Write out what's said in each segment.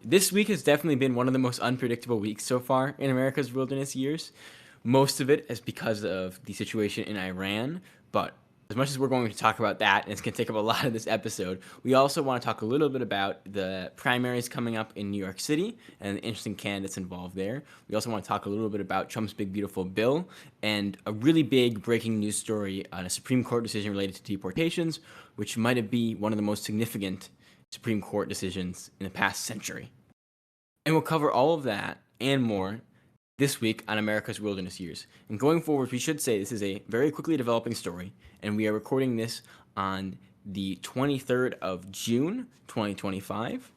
This week has definitely been one of the most unpredictable weeks so far in America's wilderness years. Most of it is because of the situation in Iran, but as much as we're going to talk about that, and it's going to take up a lot of this episode, we also want to talk a little bit about the primaries coming up in New York City and the interesting candidates involved there. We also want to talk a little bit about Trump's big, beautiful bill and a really big breaking news story on a Supreme Court decision related to deportations, which might be one of the most significant Supreme Court decisions in the past century. And we'll cover all of that and more this week on America's Wilderness Years. And going forward, we should say this is a very quickly developing story, and we are recording this on the 23rd of June, 2025.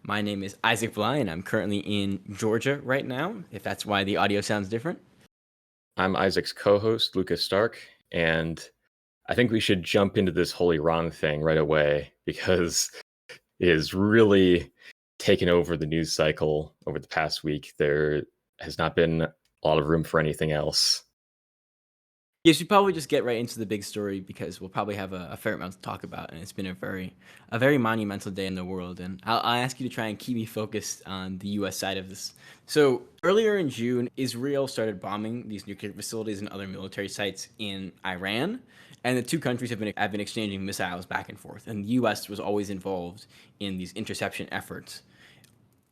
My name is Isaac Bly, and I'm currently in Georgia right now, if that's why the audio sounds different. I'm Isaac's co-host, Luca Stark, and I think we should jump into this whole Iran thing right away because it has really taken over the news cycle over the past week. There has not been a lot of room for anything else. Yes, we probably just get right into the big story because we'll probably have a fair amount to talk about, and it's been a very monumental day in the world. And I'll ask you to try and keep me focused on the U.S. side of this. So earlier in June, Israel started bombing these nuclear facilities and other military sites in Iran, and the two countries have been exchanging missiles back and forth. And the U.S. was always involved in these interception efforts.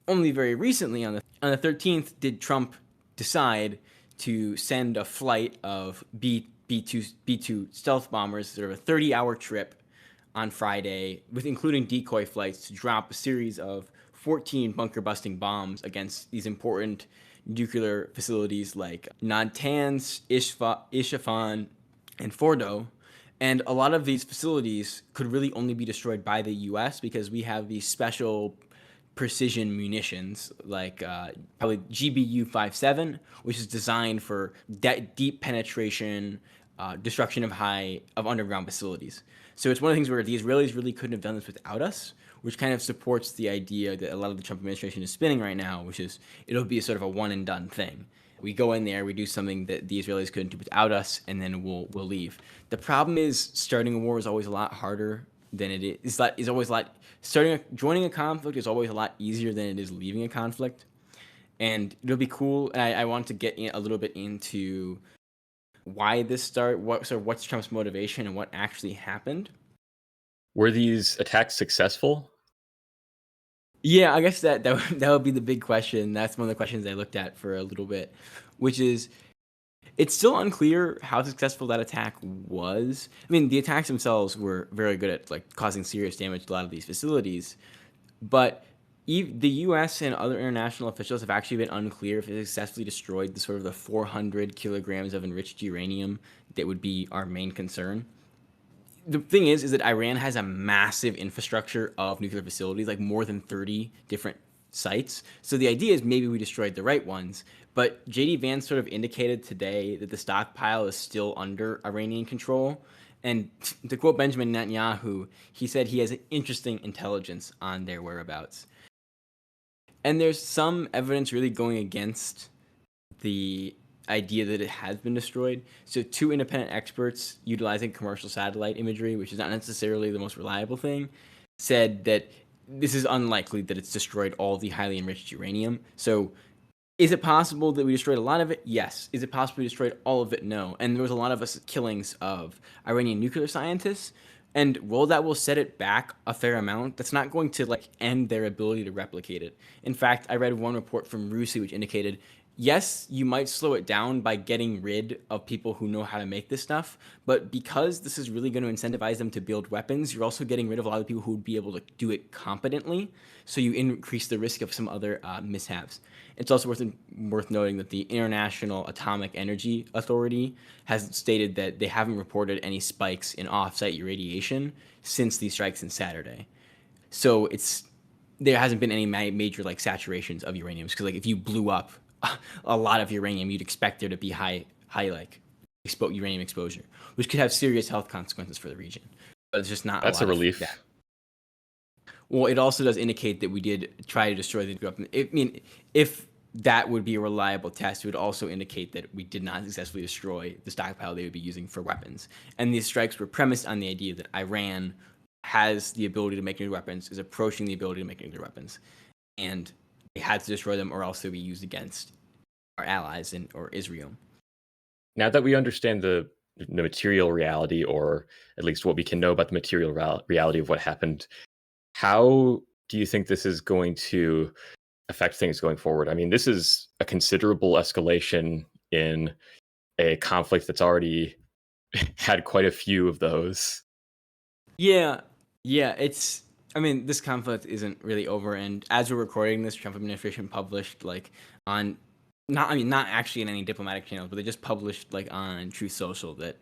Only very recently, on the 13th, did Trump decide to send a flight of B-2 stealth bombers, sort of a 30-hour trip on Friday, with including decoy flights, to drop a series of 14 bunker-busting bombs against these important nuclear facilities like Natanz, Isfahan, and Fordo. And a lot of these facilities could really only be destroyed by the U.S. because we have these special precision munitions like probably GBU-57, which is designed for deep penetration, destruction of underground facilities. So it's one of the things where the Israelis really couldn't have done this without us, which kind of supports the idea that a lot of the Trump administration is spinning right now, which is it'll be a sort of a one and done thing. We go in there, we do something that the Israelis couldn't do without us, and then we'll leave. The problem is starting a war is always a lot harder than it is. Is always a lot. Joining a conflict is always a lot easier than it is leaving a conflict, and it'll be cool. And I want to get a little bit into why this started, what's Trump's motivation, and what actually happened. Were these attacks successful? Yeah, I guess that would be the big question. That's one of the questions I looked at for a little bit, which is it's still unclear how successful that attack was. I mean, the attacks themselves were very good at causing serious damage to a lot of these facilities, but the U.S. and other international officials have actually been unclear if it successfully destroyed the 400 kilograms of enriched uranium that would be our main concern. The thing is that Iran has a massive infrastructure of nuclear facilities, like more than 30 different sites. So the idea is maybe we destroyed the right ones. But J.D. Vance sort of indicated today that the stockpile is still under Iranian control. And to quote Benjamin Netanyahu, he said he has an interesting intelligence on their whereabouts. And there's some evidence really going against the idea that it has been destroyed. So two independent experts utilizing commercial satellite imagery, which is not necessarily the most reliable thing, said that this is unlikely that it's destroyed all the highly enriched uranium. So is it possible that we destroyed a lot of it? Yes. Is it possible we destroyed all of it? No. And there was a lot of killings of Iranian nuclear scientists. And while that will set it back a fair amount, that's not going to end their ability to replicate it. In fact, I read one report from RUSI which indicated, yes, you might slow it down by getting rid of people who know how to make this stuff, but because this is really going to incentivize them to build weapons, you're also getting rid of a lot of people who would be able to do it competently, so you increase the risk of some other mishaps. It's also worth noting that the International Atomic Energy Authority has stated that they haven't reported any spikes in off-site irradiation since these strikes on Saturday. So there hasn't been any major saturations of uranium, because if you blew up a lot of uranium, you'd expect there to be high uranium exposure, which could have serious health consequences for the region. But it's just not. That's a relief. Yeah. Well, it also does indicate that we did try to destroy the weapon. I mean, if that would be a reliable test, it would also indicate that we did not successfully destroy the stockpile they would be using for weapons. And these strikes were premised on the idea that Iran has the ability to make nuclear weapons, is approaching the ability to make nuclear weapons. and they had to destroy them or else they'll be used against our allies or Israel. Now that we understand the material reality, or at least what we can know about the material reality of what happened, how do you think this is going to affect things going forward? I mean, this is a considerable escalation in a conflict that's already had quite a few of those. Yeah, yeah. I mean, this conflict isn't really over, and as we're recording this, Trump administration published like on, not actually in any diplomatic channels, but they just published like on Truth Social that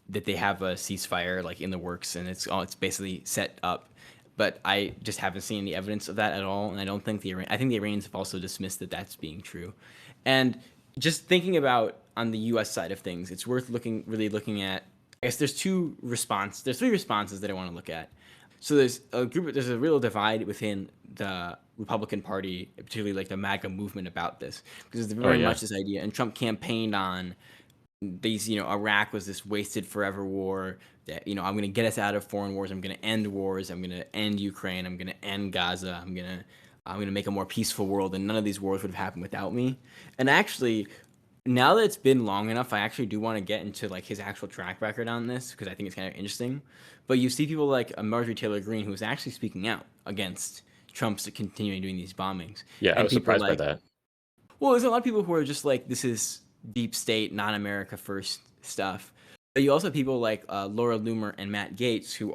they have a ceasefire like in the works, and it's basically set up. But I just haven't seen any evidence of that at all, and I don't think I think the Iranians have also dismissed that that's being true. And just thinking about on the U.S. side of things, it's worth really looking at. I guess there's three responses that I want to look at. So there's a real divide within the Republican Party, particularly like the MAGA movement about this, because there's Oh very yeah. much this idea, and Trump campaigned on these, Iraq was this wasted forever war that, I'm going to get us out of foreign wars. I'm going to end wars. I'm going to end Ukraine. I'm going to end Gaza. I'm going to make a more peaceful world, and none of these wars would have happened without me. And actually, now that it's been long enough, I actually do want to get into like his actual track record on this because I think it's kind of interesting. But you see people like Marjorie Taylor Greene, who is actually speaking out against Trump's continuing doing these bombings, Yeah, I and was people surprised by like, that. well, there's a lot of people who are just like, this is deep state, not America first stuff. But you also have people like Laura Loomer and Matt Gaetz, who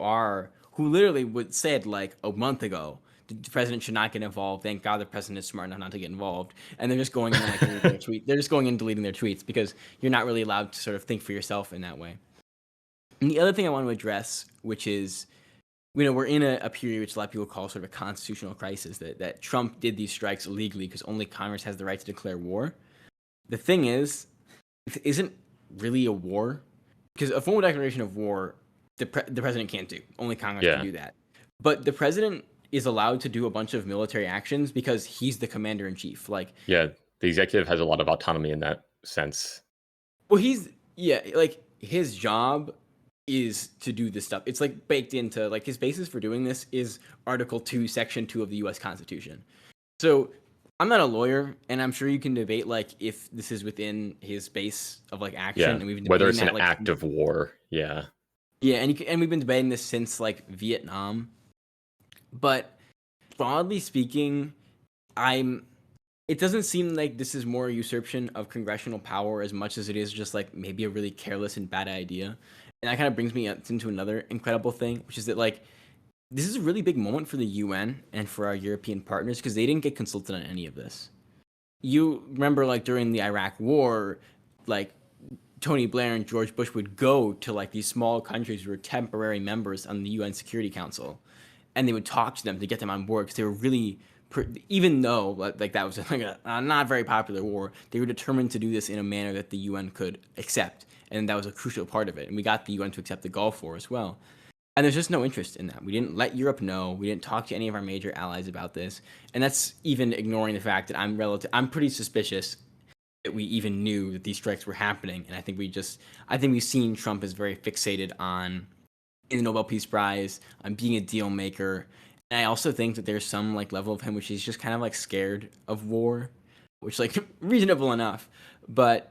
literally would said like a month ago the president should not get involved. Thank God the president is smart enough not to get involved. And they're just going in and like deleting their tweet. They're just going in and deleting their tweets because you're not really allowed to sort of think for yourself in that way. And the other thing I want to address, which is, we're in a period which a lot of people call sort of a constitutional crisis, that Trump did these strikes illegally because only Congress has the right to declare war. The thing is, it isn't really a war because a formal declaration of war, the president can't do. Only Congress can Yeah. do that. But the president is allowed to do a bunch of military actions because he's the commander in chief. Like, Yeah, the executive has a lot of autonomy in that sense. well, like his job is to do this stuff. It's like baked into like his basis for doing this is Article 2, Section 2 of the US Constitution. So I'm not a lawyer, and I'm sure you can debate like if this is within his base of like action, Yeah, and we've been whether debating it's an that like act of war. Yeah. yeah, and we've been debating this since like Vietnam. But broadly speaking, I'm it doesn't seem like this is more a usurpation of congressional power as much as it is just like maybe a really careless and bad idea. And that kind of brings me into another incredible thing, which is that like this is a really big moment for the UN and for our European partners because they didn't get consulted on any of this. You remember like during the Iraq war, like Tony Blair and George Bush would go to like these small countries who were temporary members on the UN Security Council, and they would talk to them to get them on board because they were really, even though like that was like a not very popular war, they were determined to do this in a manner that the UN could accept, and that was a crucial part of it. And we got the UN to accept the Gulf War as well. And there's just no interest in that. We didn't let Europe know. We didn't talk to any of our major allies about this, and that's even ignoring the fact that I'm pretty suspicious that we even knew that these strikes were happening. And I think we've seen Trump is very fixated on in the Nobel Peace Prize, on being a deal maker. And I also think that there's some like level of him which he's just kind of like scared of war, which like reasonable enough. But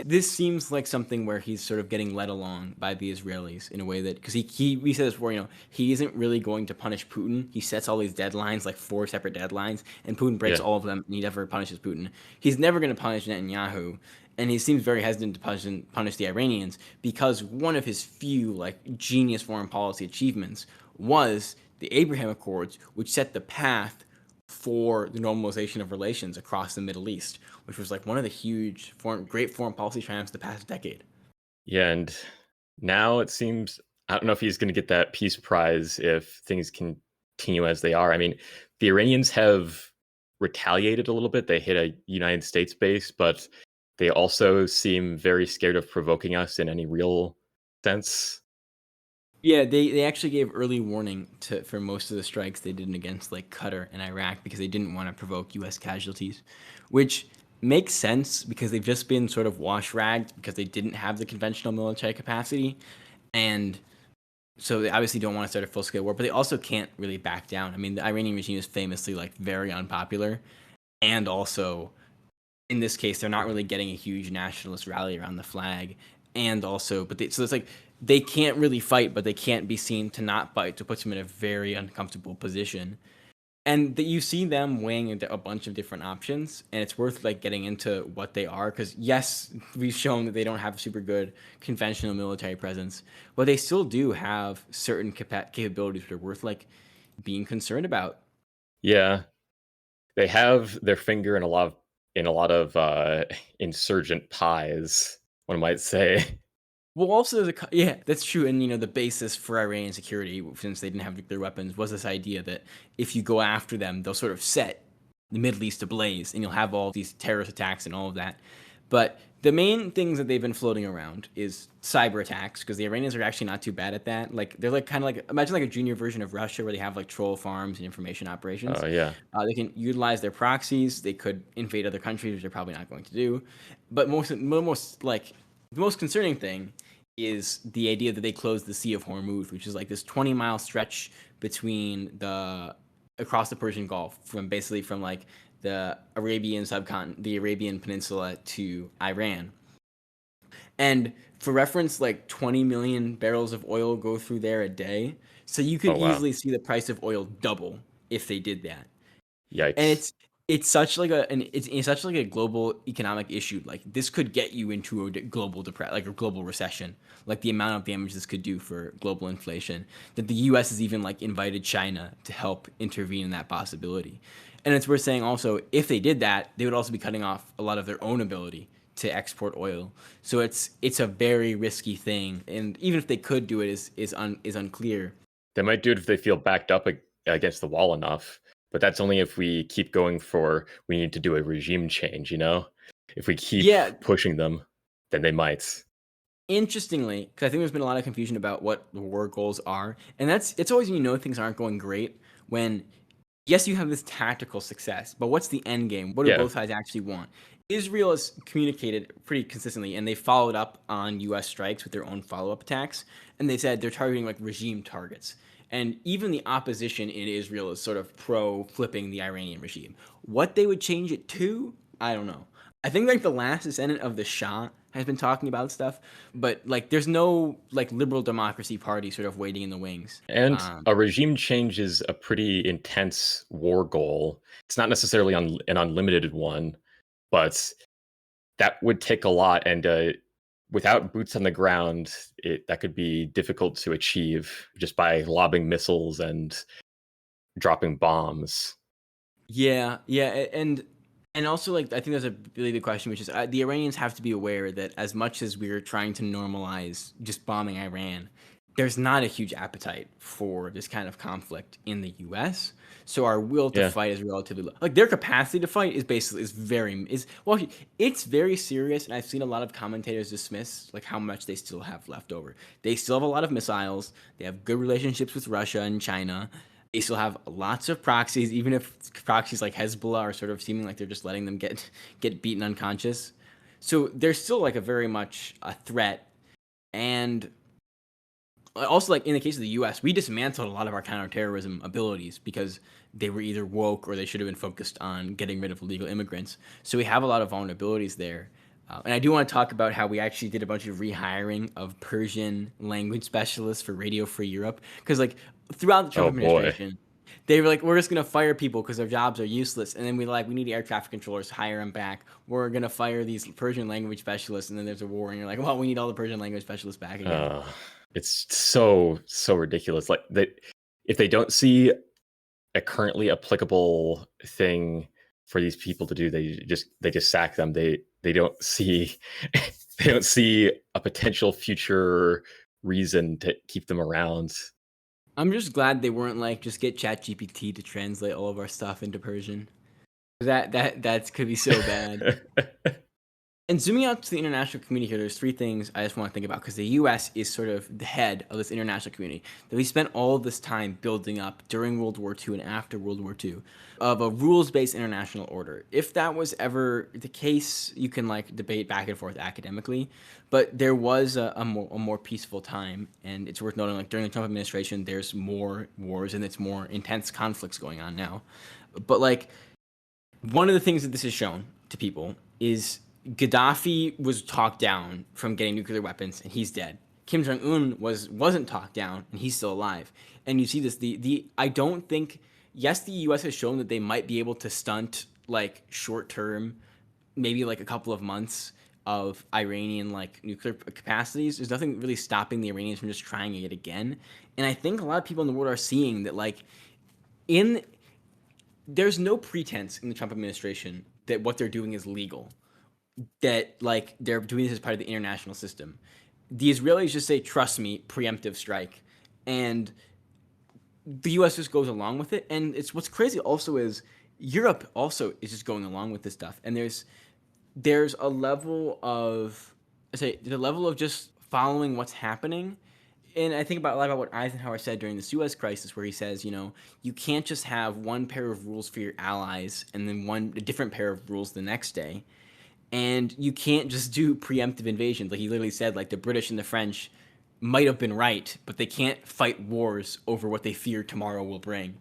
this seems like something where he's sort of getting led along by the Israelis in a way that because we said this before, he isn't really going to punish Putin. He sets all these deadlines, like 4 separate deadlines, and Putin breaks Yeah. all of them, and he never punishes Putin. He's never going to punish Netanyahu, and he seems very hesitant to punish the Iranians because one of his few like genius foreign policy achievements was the Abraham Accords, which set the path for the normalization of relations across the Middle East, which was like one of the great foreign policy triumphs of the past decade. Yeah, and now it seems I don't know if he's going to get that peace prize if things continue as they are. I mean, the Iranians have retaliated a little bit. They hit a United States base, but they also seem very scared of provoking us in any real sense. Yeah, they actually gave early warning for most of the strikes they did against like Qatar and Iraq because they didn't want to provoke U.S. casualties, which makes sense because they've just been sort of wash ragged because they didn't have the conventional military capacity, and So they obviously don't want to start a full-scale war, but they also can't really back down. I mean, the Iranian regime is famously like very unpopular, and also in this case, they're not really getting a huge nationalist rally around the flag, and also, so it's like they can't really fight, but they can't be seen to not fight, to put them in a very uncomfortable position. And that you see them weighing a bunch of different options, and it's worth like getting into what they are, because yes, we've shown that they don't have super good conventional military presence, but they still do have certain capabilities that are worth like being concerned about. Yeah, they have their finger in a lot of insurgent pies, one might say. Well, also yeah, that's true. And the basis for Iranian security, since they didn't have nuclear weapons, was this idea that if you go after them, they'll sort of set the Middle East ablaze, and you'll have all these terrorist attacks and all of that. But the main things that they've been floating around is cyber attacks, because the Iranians are actually not too bad at that. Like they're like kind of like, imagine like a junior version of Russia, where they have like troll farms and information operations. Oh yeah, They can utilize their proxies. They could invade other countries, which they're probably not going to do. But most like the most concerning thing is the idea that they closed the Sea of Hormuz, which is like this 20-mile stretch between across the Persian Gulf, from basically from like the Arabian subcontinent, the Arabian Peninsula, to Iran. And for reference, like 20 million barrels of oil go through there a day. So you could oh wow, easily see the price of oil double if they did that. And yikes. it's such like it's such like a global economic issue. Like this could get you into a global depression, like a global recession. Like the amount of damage this could do for global inflation. That the U.S. has even like invited China to help intervene in that possibility. And it's worth saying also, if they did that, they would also be cutting off a lot of their own ability to export oil. So it's a very risky thing. And even if they could do it, is unclear. They might do it if they feel backed up against the wall enough, but that's only if we keep going for we need to do a regime change, you know? If we keep Yeah, pushing them, then they might. interestingly, because I think there's been a lot of confusion about what the war goals are, and it's always when things aren't going great, when yes, you have this tactical success, but what's the end game? What do Yeah, both sides actually want? Israel has communicated pretty consistently, and they followed up on U.S. strikes with their own follow-up attacks, and they said they're targeting like regime targets. And even the opposition in Israel is sort of pro flipping the Iranian regime. What they would change it to, I don't know. I think like the last descendant of the Shah has been talking about stuff, but like there's no like liberal democracy party sort of waiting in the wings. and Um, a regime change is a pretty intense war goal. It's not necessarily an unlimited one, but that would take a lot, and without boots on the ground, that could be difficult to achieve just by lobbing missiles and dropping bombs. Yeah, yeah, and also like I think there's a really good question, which is the Iranians have to be aware that as much as we're trying to normalize just bombing Iran, there's not a huge appetite for this kind of conflict in the U.S. So our will to Yeah, fight is relatively low. Like their capacity to fight is basically is well, it's very serious, and I've seen a lot of commentators dismiss like how much they still have left over. They still have a lot of missiles. They have good relationships with Russia and China. They still have lots of proxies, even if proxies like Hezbollah are sort of seeming like they're just letting them get beaten unconscious. So they're still like a very much a threat. And also, like in the case of the U.S., we dismantled a lot of our counterterrorism abilities because they were either woke or they should have been focused on getting rid of illegal immigrants. So we have a lot of vulnerabilities there. And I do want to talk about how we actually did a bunch of rehiring of Persian language specialists for Radio Free Europe, because like throughout the Trump oh boy. administration, they were like, we're just gonna fire people because their jobs are useless, and then we need air traffic controllers, hire them back. We're gonna fire these Persian language specialists, and then there's a war, and you're like, well, we need all the Persian language specialists back again. Uh, it's so ridiculous. Like if they don't see a currently applicable thing for these people to do, they just sack them. They don't see they don't see a potential future reason to keep them around. I'm just glad they weren't like just get ChatGPT to translate all of our stuff into Persian. That could be so bad. And zooming out to the international community here, there's three things I just want to think about because the U.S. is sort of the head of this international community that we spent all of this time building up during World War II and after World War II of a rules-based international order. If that was ever the case, you can like debate back and forth academically, but there was a more peaceful time, and it's worth noting like during the Trump administration, there's more wars and it's more intense conflicts going on now. But like one of the things that this has shown to people is Gaddafi was talked down from getting nuclear weapons, and he's dead. Kim Jong Un wasn't talked down, and he's still alive. And you see this. The I don't think. Yes, the U.S. has shown that they might be able to stunt like short term, maybe like a couple of months of Iranian like nuclear capacities. There's nothing really stopping the Iranians from just trying it again. And I think a lot of people in the world are seeing that like in there's no pretense in the Trump administration that what they're doing is legal, that like they're doing this as part of the international system. The Israelis just say, "Trust me, preemptive strike," and the U.S. just goes along with it. And it's what's crazy also is Europe also is just going along with this stuff. And there's a level of I say the level of just following what's happening. And I think about a lot about what Eisenhower said during the Suez Crisis, where he says, you can't just have one pair of rules for your allies and then a different pair of rules the next day, and you can't just do preemptive invasions. Like he literally said, like the British and the French might have been right, but they can't fight wars over what they fear tomorrow will bring.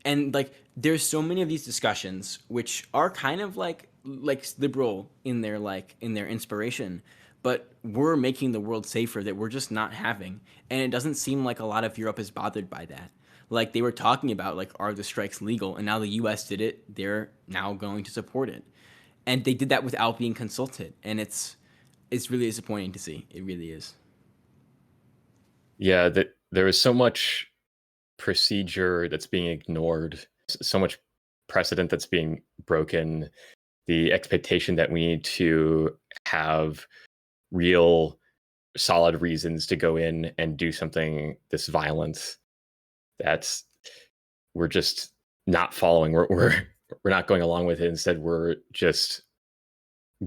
And like there's so many of these discussions which are kind of like liberal in their inspiration, but we're making the world safer that we're just not having. And it doesn't seem like a lot of Europe is bothered by that. Like they were talking about like are the strikes legal, and now the US did it, they're now going to support it. And they did that without being consulted, and it's really disappointing to see. It really is. Yeah, that there is so much procedure that's being ignored, so much precedent that's being broken, the expectation that we need to have real solid reasons to go in and do something this violent. That's we're just not following. We're not going along with it. Instead, we're just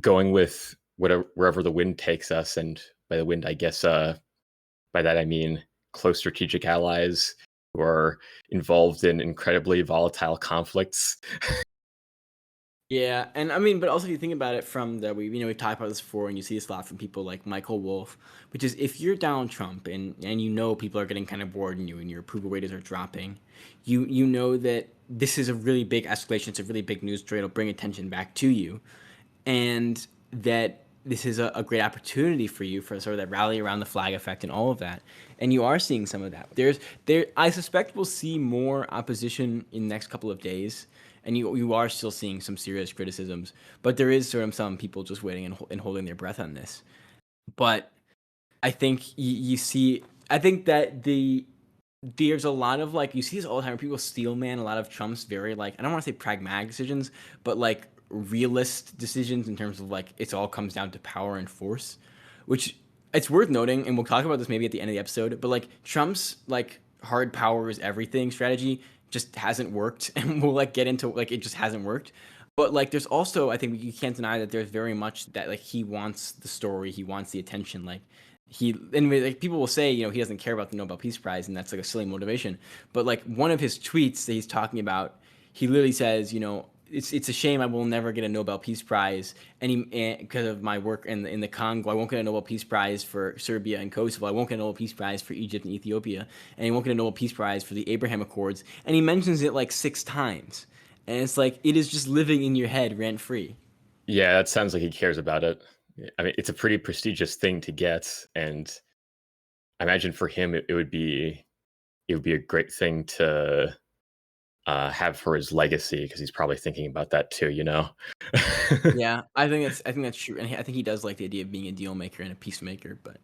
going with whatever wherever the wind takes us. And by the wind, I guess by that I mean close strategic allies who are involved in incredibly volatile conflicts. Yeah, and I mean, but also if you think about it from the we've talked about this before, and you see this a lot from people like Michael Wolff, which is if you're Donald Trump and people are getting kind of bored in you and your approval ratings are dropping, you know that this is a really big escalation. It's a really big news story. It'll bring attention back to you, and that this is a great opportunity for you for sort of that rally around the flag effect and all of that. And you are seeing some of that. I suspect we'll see more opposition in the next couple of days, and you are still seeing some serious criticisms. But there is sort of some people just waiting and holding their breath on this. But I think you see. I think that there's a lot of like you see this all the time where people steel man a lot of Trump's very like I don't want to say pragmatic decisions, but like realist decisions in terms of like it's all comes down to power and force, which it's worth noting, and we'll talk about this maybe at the end of the episode. But like Trump's like hard power is everything strategy just hasn't worked, and we'll like get into like it just hasn't worked. But like there's also I think you can't deny that there's very much that like he wants the story, he wants the attention, like like people will say he doesn't care about the Nobel Peace Prize, and that's like a silly motivation. But like one of his tweets that he's talking about, he literally says it's a shame I will never get a Nobel Peace Prize because of my work in the Congo. I won't get a Nobel Peace Prize for Serbia and Kosovo. I won't get a Nobel Peace Prize for Egypt and Ethiopia, and he won't get a Nobel Peace Prize for the Abraham Accords. And he mentions it like 6 times, and it's like it is just living in your head rent free. Yeah, that sounds like he cares about it. I mean, it's a pretty prestigious thing to get, and I imagine for him it would be a great thing to have for his legacy because he's probably thinking about that too. Yeah, I think that's true, and I think he does like the idea of being a deal maker and a peacemaker. But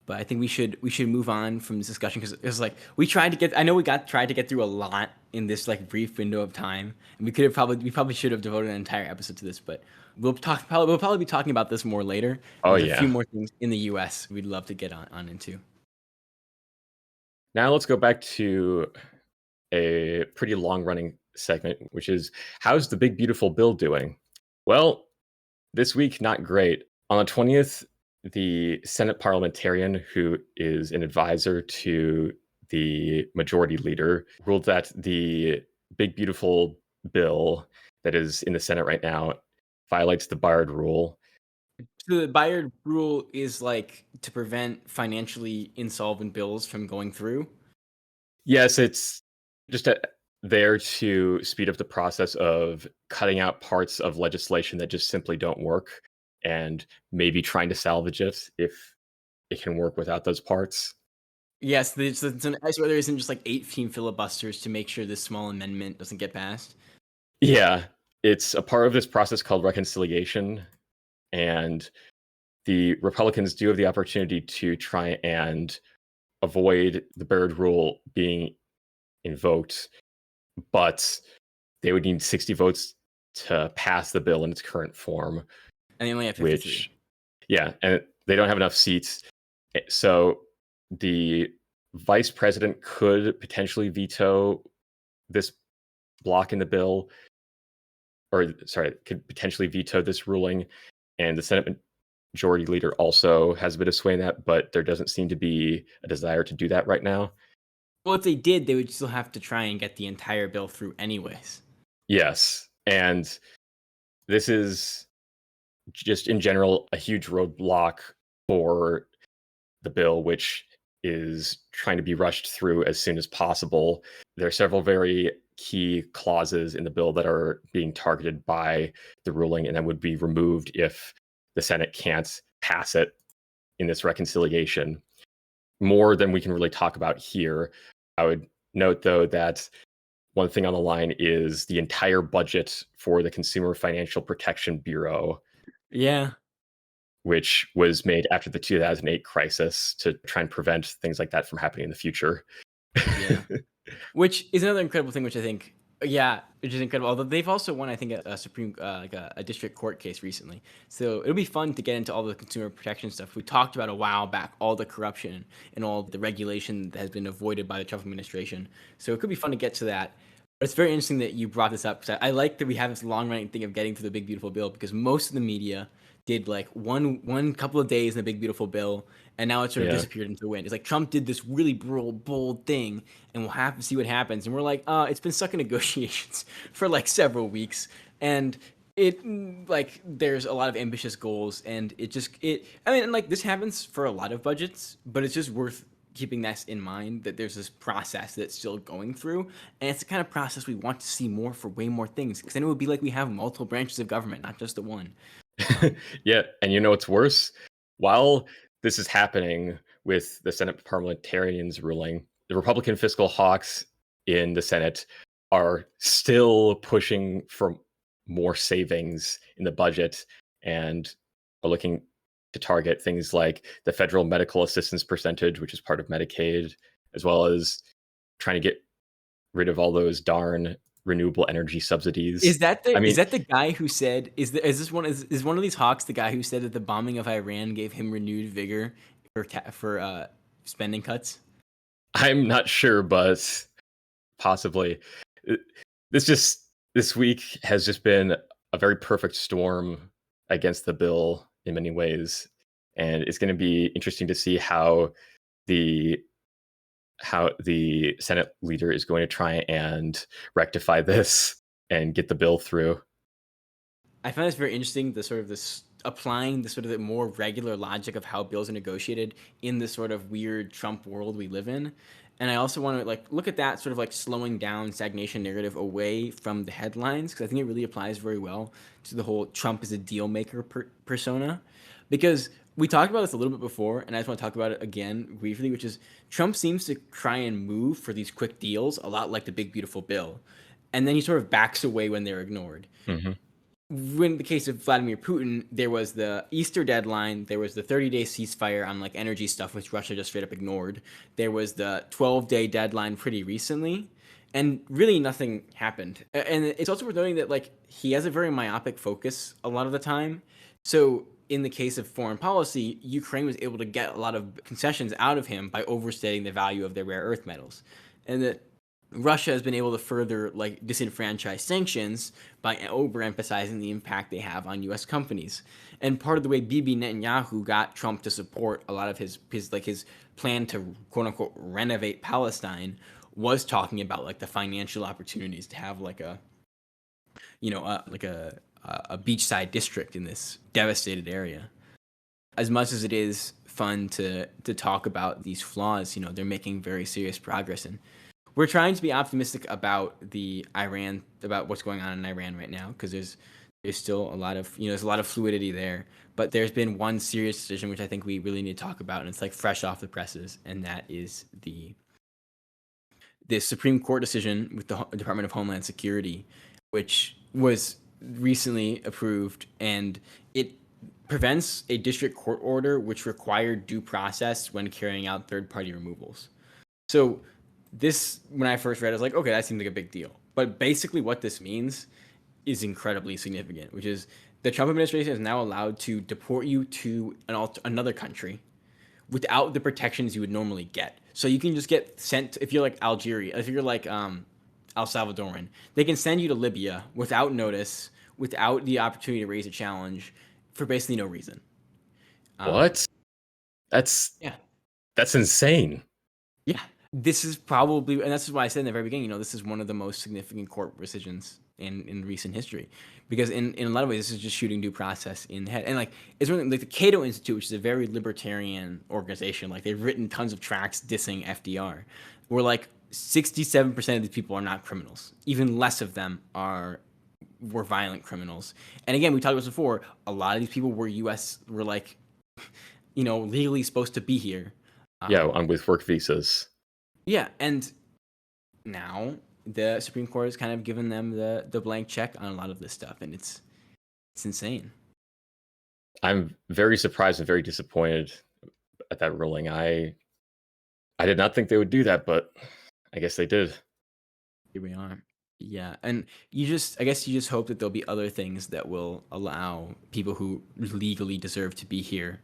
I think we should move on from this discussion because it's like we tried to get. I know tried to get through a lot in this like brief window of time, and we probably should have devoted an entire episode to this. But we'll probably be talking about this more later. Oh There's a few yeah. more things in the U.S. we'd love to get on into. Now let's go back to a pretty long running segment, which is how's the big beautiful bill doing? Well, this week not great. On the 20th, the Senate parliamentarian, who is an advisor to the majority leader, ruled that the big, beautiful bill that is in the Senate right now violates the Bayard rule. So the Bayard rule is like to prevent financially insolvent bills from going through. Yes, it's just there to speed up the process of cutting out parts of legislation that just simply don't work and maybe trying to salvage it if it can work without those parts. Yes, it's an so there isn't just like 18 filibusters to make sure this small amendment doesn't get passed. Yeah, it's a part of this process called reconciliation, and the Republicans do have the opportunity to try and avoid the Byrd rule being invoked, but they would need 60 votes to pass the bill in its current form, And they only have 53. which, yeah, and they don't have enough seats. So the vice president could potentially veto this block in the bill, or sorry, could potentially veto this ruling. And the Senate majority leader also has a bit of sway in that, but there doesn't seem to be a desire to do that right now. Well, if they did, they would still have to try and get the entire bill through anyways. Yes. And this is just in general a huge roadblock for the bill, which is trying to be rushed through as soon as possible. There are several very key clauses in the bill that are being targeted by the ruling and that would be removed if the Senate can't pass it in this reconciliation. More than we can really talk about here. I would note, though, that one thing on the line is the entire budget for the Consumer Financial Protection Bureau, Yeah. which was made after the 2008 crisis to try and prevent things like that from happening in the future. Yeah. Which is another incredible thing, which I think, yeah, which is incredible. Although they've also won, I think, a supreme, like a district court case recently. So it'll be fun to get into all the consumer protection stuff. We talked about a while back, all the corruption and all the regulation that has been avoided by the Trump administration. So it could be fun to get to that. But it's very interesting that you brought this up because I like that we have this long running thing of getting to the big beautiful bill because most of the media did like one couple of days in the big beautiful bill and now it sort of Yeah. disappeared into the wind. It's like Trump did this really bold thing and we'll have to see what happens. And we're like, it's been stuck in negotiations for like several weeks and like there's a lot of ambitious goals and I mean like this happens for a lot of budgets, but it's just worth keeping that in mind that there's this process that's still going through and it's the kind of process we want to see more for way more things because then it would be like we have multiple branches of government, not just the one. Yeah, and you know what's worse? While this is happening with the Senate parliamentarians ruling, the Republican fiscal hawks in the Senate are still pushing for more savings in the budget and are looking to target things like the federal medical assistance percentage, which is part of Medicaid, as well as trying to get rid of all those darn renewable energy subsidies. I Is mean, that the guy who said is one of these hawks the guy who said that the bombing of Iran gave him renewed vigor for spending cuts? I'm not sure, but possibly. Uh, this week has just been a very perfect storm against the bill in many ways, and it's going to be interesting to see the how the Senate leader is going to try and rectify this and get the bill through. I find this very interesting. The sort of this applying the sort of the more regular logic of how bills are negotiated in this sort of weird Trump world we live in. And I also want to like look at that sort of like slowing down stagnation narrative away from the headlines because I think it really applies very well to the whole Trump is a deal maker persona. Because we talked about this a little bit before, and I just want to talk about it again briefly, which is Trump seems to try and move for these quick deals, a lot like the big beautiful bill, and then he sort of backs away when they're ignored. Hmm. In the case of Vladimir Putin, there was the Easter deadline, there was the 30-day ceasefire on like energy stuff, which Russia just straight up ignored. There was the 12-day deadline pretty recently, and really nothing happened. And it's also worth noting that like he has a very myopic focus a lot of the time. So in the case of foreign policy, Ukraine was able to get a lot of concessions out of him by overstating the value of their rare earth metals, and that Russia has been able to further like disenfranchise sanctions by overemphasizing the impact they have on U.S. companies. And part of the way Bibi Netanyahu got Trump to support a lot of his plan to quote unquote renovate Palestine was talking about like the financial opportunities to have like a a beachside district in this devastated area. As much as it is fun to talk about these flaws, they're making very serious progress, and we're trying to be optimistic about about what's going on in Iran right now, because there's still a lot of there's a lot of fluidity there. But there's been one serious decision which I think we really need to talk about, and it's like fresh off the presses, and that is the Supreme Court decision with the Department of Homeland Security, which was recently approved, and it prevents a district court order which required due process when carrying out third-party removals. So this, when I first read it, I was like, okay, that seems like a big deal. But basically what this means is incredibly significant, which is the Trump administration is now allowed to deport you to another country without the protections you would normally get. So you can just get sent, if you're like Algeria, if you're like El Salvadoran, they can send you to Libya without notice, without the opportunity to raise a challenge, for basically no reason. What? That's Yeah. That's insane. Yeah. This is probably, and that's why I said in the very beginning, this is one of the most significant court decisions in recent history, because in a lot of ways this is just shooting due process in the head. And like it's really like the Cato Institute, which is a very libertarian organization, like they've written tons of tracts dissing FDR, where like 67% of these people are not criminals. Even less of them were violent criminals. And again, we talked about this before, a lot of these people were like legally supposed to be here. With work visas. Yeah, and now the Supreme Court has kind of given them the blank check on a lot of this stuff, and it's insane. I'm very surprised and very disappointed at that ruling. I did not think they would do that, but I guess they did. Here we are. Yeah, and I guess you just hope that there'll be other things that will allow people who legally deserve to be here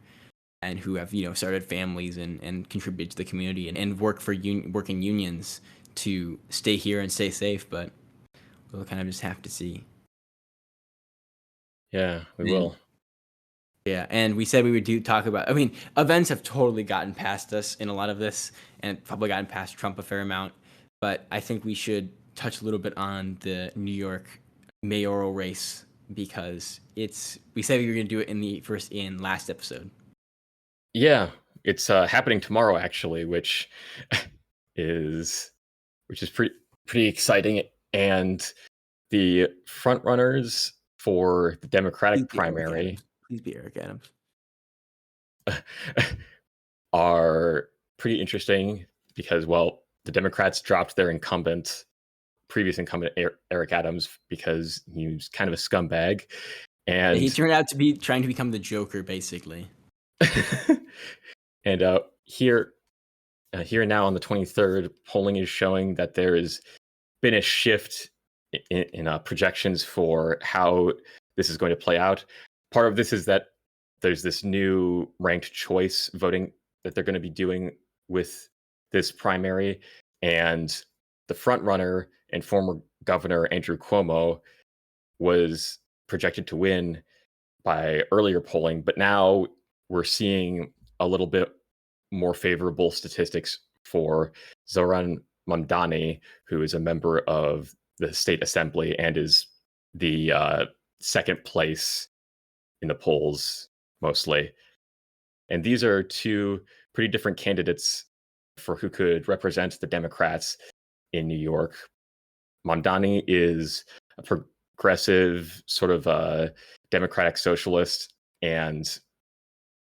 and who have started families and contribute to the community and work in unions to stay here and stay safe. But we'll kind of just have to see. Yeah, we will. Yeah, and we said we would talk about. I mean, events have totally gotten past us in a lot of this, and probably gotten past Trump a fair amount. But I think we should touch a little bit on the New York mayoral race, because we said we were going to do it in last episode. Yeah, it's happening tomorrow actually, which is pretty exciting. And the front runners for the Democratic primary, please be Eric Adams, are pretty interesting because, well, the Democrats dropped their previous incumbent Eric Adams, because he was kind of a scumbag, and he turned out to be trying to become the Joker, basically. And here now on the 23rd, polling is showing that there has been a shift in projections for how this is going to play out. Part of this is that there's this new ranked choice voting that they're going to be doing with this primary, and the front runner and former Governor Andrew Cuomo was projected to win by earlier polling, but now we're seeing a little bit more favorable statistics for Zohran Mamdani, who is a member of the state assembly and is the second place in the polls mostly. And these are two pretty different candidates for who could represent the Democrats in New York. Mamdani is a progressive, sort of a democratic socialist, and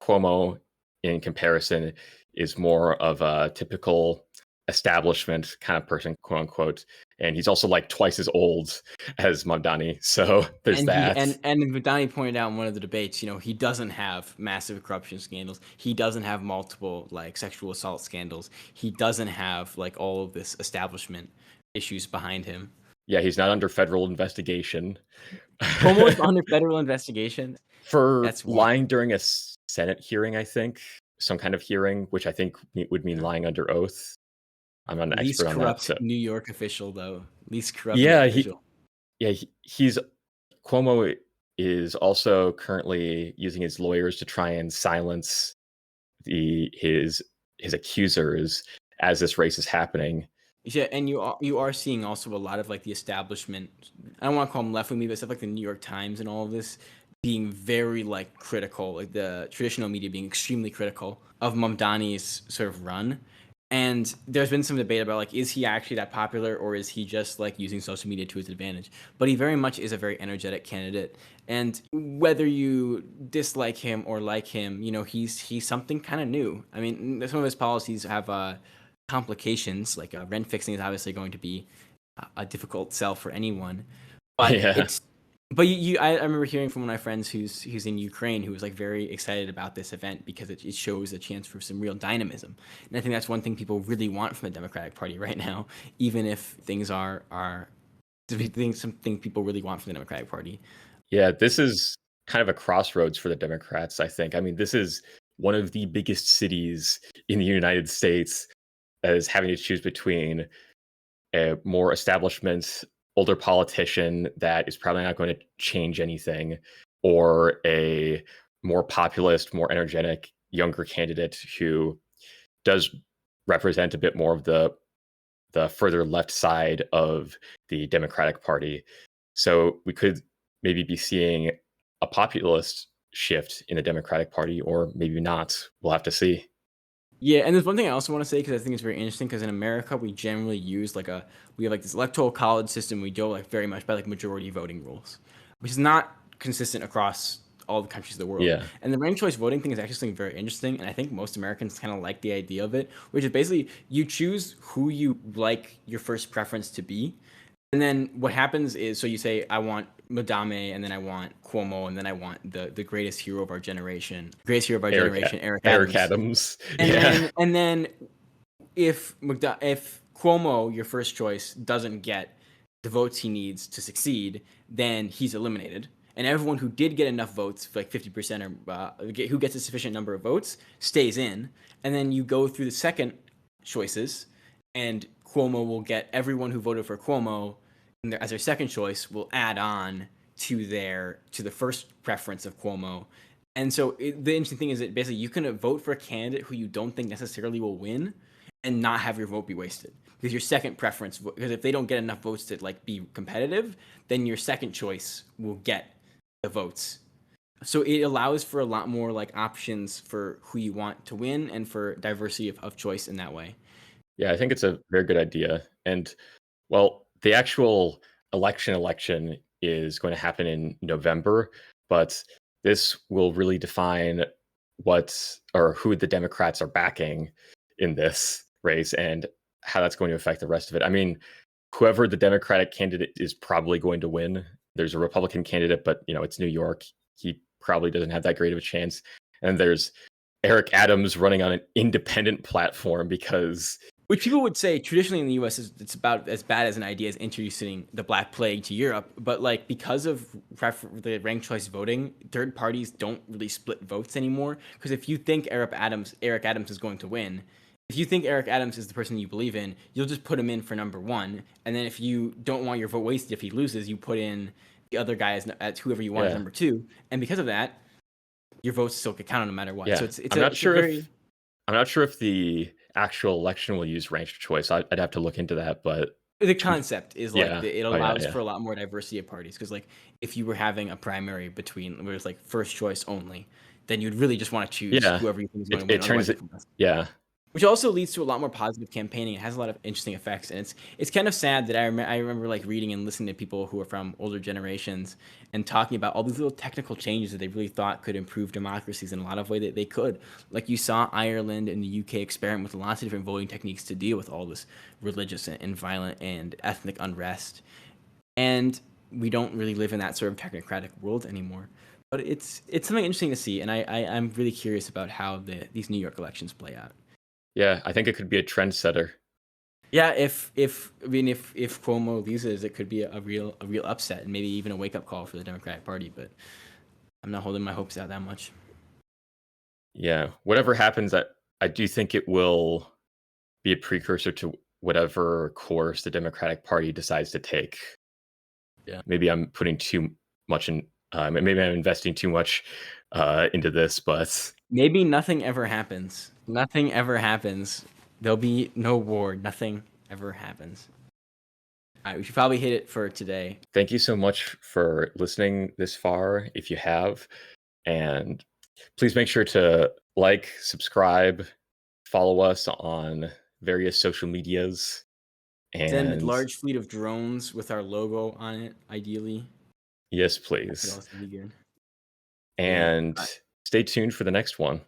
Cuomo, in comparison, is more of a typical establishment kind of person, quote unquote. And he's also like twice as old as Mamdani. So there's that. And Mamdani pointed out in one of the debates, he doesn't have massive corruption scandals. He doesn't have multiple like sexual assault scandals. He doesn't have like all of this establishment issues behind him. Yeah, he's not under federal investigation. Almost under federal investigation for lying during a Senate hearing, I think. Some kind of hearing, which I think would mean lying under oath. I'm not an Least expert on that. corrupt So New York official, though. Least corrupt New York yeah, official. he's Cuomo is also currently using his lawyers to try and silence the his accusers as this race is happening. Yeah, and you are seeing also a lot of like the establishment. I don't want to call them left wing, but stuff like the New York Times and all of this being very like critical, like the traditional media being extremely critical of Mamdani's sort of run. And there's been some debate about like, is he actually that popular or is he just like using social media to his advantage? But he very much is a very energetic candidate. And whether you dislike him or like him, he's something kind of new. I mean, some of his policies have complications. Like rent fixing is obviously going to be a difficult sell for anyone. But Yeah. I remember hearing from one of my friends who's in Ukraine who was like very excited about this event because it shows a chance for some real dynamism, and I think that's one thing people really want from the Democratic Party right now, even if things are something people really want from the Democratic Party. Yeah, this is kind of a crossroads for the Democrats, I think. I mean, this is one of the biggest cities in the United States that is having to choose between a more establishment, older politician that is probably not going to change anything, or a more populist, more energetic, younger candidate who does represent a bit more of the further left side of the Democratic Party. So we could maybe be seeing a populist shift in the Democratic Party, or maybe not. We'll have to see. Yeah, and there's one thing I also want to say because I think it's very interesting because in America we generally use we have like this electoral college system. We go like very much by like majority voting rules, which is not consistent across all the countries of the world. Yeah. And the ranked choice voting thing is actually something very interesting, and I think most Americans kind of like the idea of it, which is basically you choose who you like your first preference to be, and then what happens is, so you say, I want Madame, and then I want Cuomo, and then I want the greatest hero of our Eric generation, Eric Eric Adams. Adams. And Yeah. then if Cuomo, your first choice, doesn't get the votes he needs to succeed, then he's eliminated. And everyone who did get enough votes, like 50% or who gets a sufficient number of votes, stays in. And then you go through the second choices, and Cuomo will get everyone who voted for Cuomo as their second choice will add on to the first preference of Cuomo. And so the interesting thing is that basically you can vote for a candidate who you don't think necessarily will win, and not have your vote be wasted because your second preference, because if they don't get enough votes to like be competitive, then your second choice will get the votes. So it allows for a lot more like options for who you want to win and for diversity of choice in that way. Yeah, I think it's a very good idea. And well, the actual election is going to happen in November, but this will really define what or who the Democrats are backing in this race and how that's going to affect the rest of it. I mean, whoever the Democratic candidate is probably going to win. There's a Republican candidate, but it's New York. He probably doesn't have that great of a chance. And there's Eric Adams running on an independent platform because Which people would say traditionally in the U.S. It's about as bad as an idea as introducing the Black Plague to Europe. But like because of the ranked choice voting, third parties don't really split votes anymore. Because if you think Eric Adams is going to win, if you think Eric Adams is the person you believe in, you'll just put him in for number one. And then if you don't want your vote wasted if he loses, you put in the other guy as whoever you want as number two. And because of that, your votes still get counted no matter what. yeah, So it's I'm not it's a sure very I'm not sure if the actual election will use ranked choice. I'd have to look into that, but the concept is like yeah. it Oh yeah, allows yeah. for a lot more diversity of parties because like if you were having a primary between where it's like first choice only, then you'd really just want to choose Yeah. whoever you think is going to It win. turns Otherwise, it yeah. which also leads to a lot more positive campaigning. It has a lot of interesting effects, and it's kind of sad that I remember like reading and listening to people who are from older generations and talking about all these little technical changes that they really thought could improve democracies in a lot of way that they could. Like you saw Ireland and the UK experiment with lots of different voting techniques to deal with all this religious and violent and ethnic unrest, and we don't really live in that sort of technocratic world anymore. But it's something interesting to see, and I'm really curious about how these New York elections play out. Yeah, I think it could be a trendsetter. Yeah, if Cuomo loses, it could be a real upset and maybe even a wake up call for the Democratic Party. But I'm not holding my hopes out that much. Yeah, whatever happens, I do think it will be a precursor to whatever course the Democratic Party decides to take. Yeah. Maybe I'm putting too much in. Maybe I'm investing too much into this, but Maybe nothing ever happens. Nothing ever happens. There'll be no war. Nothing ever happens. All right, we should probably hit it for today. thank you so much for listening this far, if you have. And please make sure to like, subscribe, follow us on various social medias. Send a And large fleet of drones with our logo on it, ideally. yes, That could please. also be good. Yeah. And stay tuned for the next one.